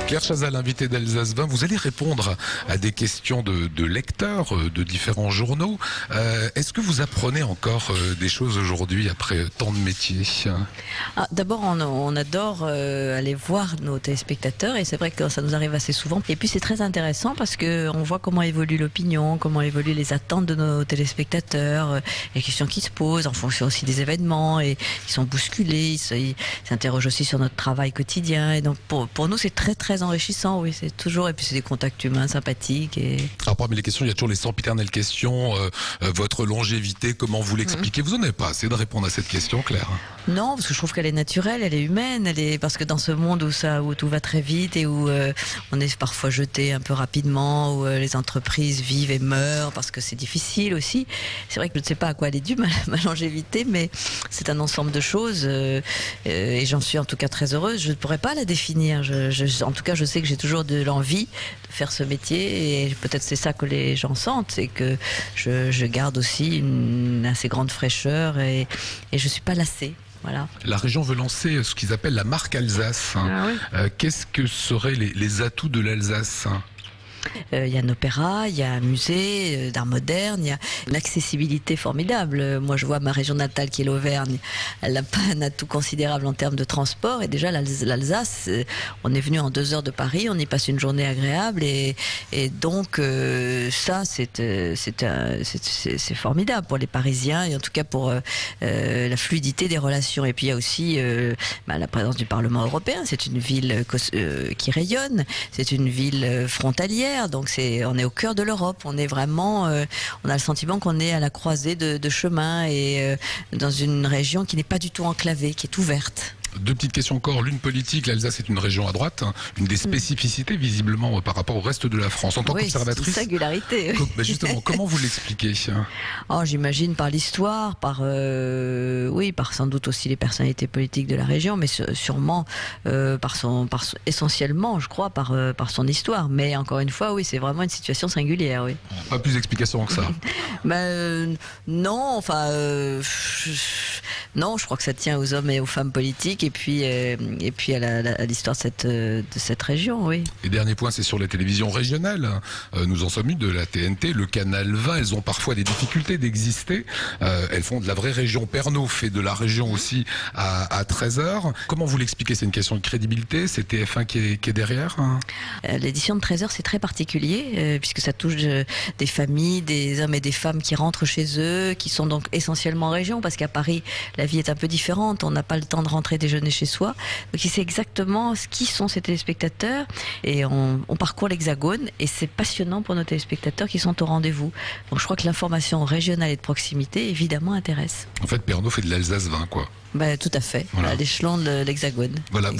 Claire Chazal, invitée d'Alsace 20, vous allez répondre à des questions de lecteurs de différents journaux. Est-ce que vous apprenez encore des choses aujourd'hui après tant de métiers? D'abord, on adore aller voir nos téléspectateurs et c'est vrai que ça nous arrive assez souvent. Et puis c'est très intéressant parce qu'on voit comment évolue l'opinion, comment évoluent les attentes de nos téléspectateurs, les questions qui se posent en fonction aussi des événements et ils sont bousculés, ils s'interrogent aussi sur notre travail quotidien. Et donc pour nous c'est très enrichissant, oui, c'est toujours, et puis c'est des contacts humains sympathiques. Alors parmi les questions, il y a toujours les sempiternelles questions, votre longévité, comment vous l'expliquez? Vous n'en avez pas assez de répondre à cette question, Claire? Non, parce que je trouve qu'elle est naturelle, elle est humaine, parce que dans ce monde où tout va très vite et où on est parfois jeté un peu rapidement, où les entreprises vivent et meurent parce que c'est difficile aussi. C'est vrai que je ne sais pas à quoi elle est due, ma longévité, mais c'est un ensemble de choses et j'en suis en tout cas très heureuse. Je ne pourrais pas la définir. En tout cas, je sais que j'ai toujours de l'envie de faire ce métier et peut-être c'est ça que les gens sentent, c'est que je garde aussi une assez grande fraîcheur et je ne suis pas lassée. Voilà. La région veut lancer ce qu'ils appellent la marque Alsace. Ah oui. Qu'est-ce que seraient les atouts de l'Alsace? Il y a un opéra, il y a un musée d'art moderne, il y a une accessibilité formidable. Moi, je vois ma région natale qui est l'Auvergne, elle n'a pas un atout considérable en termes de transport. Et déjà, l'Alsace, on est venu en 2 heures de Paris, on y passe une journée agréable. Et donc, ça, c'est formidable pour les Parisiens et en tout cas pour la fluidité des relations. Et puis, il y a aussi la présence du Parlement européen. C'est une ville qui rayonne, c'est une ville frontalière. Donc on est au cœur de l'Europe, on est vraiment, on a le sentiment qu'on est à la croisée de chemins et dans une région qui n'est pas du tout enclavée, qui est ouverte. 2 petites questions encore, l'une politique. L'Alsace est une région à droite, une des spécificités visiblement par rapport au reste de la France. En tant qu'observatrice, c'est une singularité. Justement, comment vous l'expliquez? J'imagine par l'histoire, par sans doute aussi les personnalités politiques de la région, mais sûrement essentiellement, je crois, par son histoire. Mais encore une fois, oui, c'est vraiment une situation singulière. Oui. Pas plus d'explications que ça. Non, non, je crois que ça tient aux hommes et aux femmes politiques et puis à l'histoire de cette région, oui. Et dernier point, c'est sur les télévisions régionales. Nous en sommes une de la TNT, le canal 20. Elles ont parfois des difficultés d'exister. Elles font de la vraie région. Pernod fait de la région aussi à 13h. Comment vous l'expliquez? C'est une question de crédibilité? C'est TF1 qui est derrière? L'édition de 13h, c'est très particulier puisque ça touche des familles, des hommes et des femmes qui rentrent chez eux, qui sont donc essentiellement en région, parce qu'à Paris, la vie est un peu différente. On n'a pas le temps de rentrer déjeuner chez soi. Donc il sait exactement qui sont ses téléspectateurs et on parcourt l'Hexagone et c'est passionnant pour nos téléspectateurs qui sont au rendez-vous. Donc je crois que l'information régionale et de proximité évidemment intéresse. En fait, Pernod fait de l'Alsace 20, quoi. Tout à fait, voilà. À l'échelon de l'Hexagone. Voilà.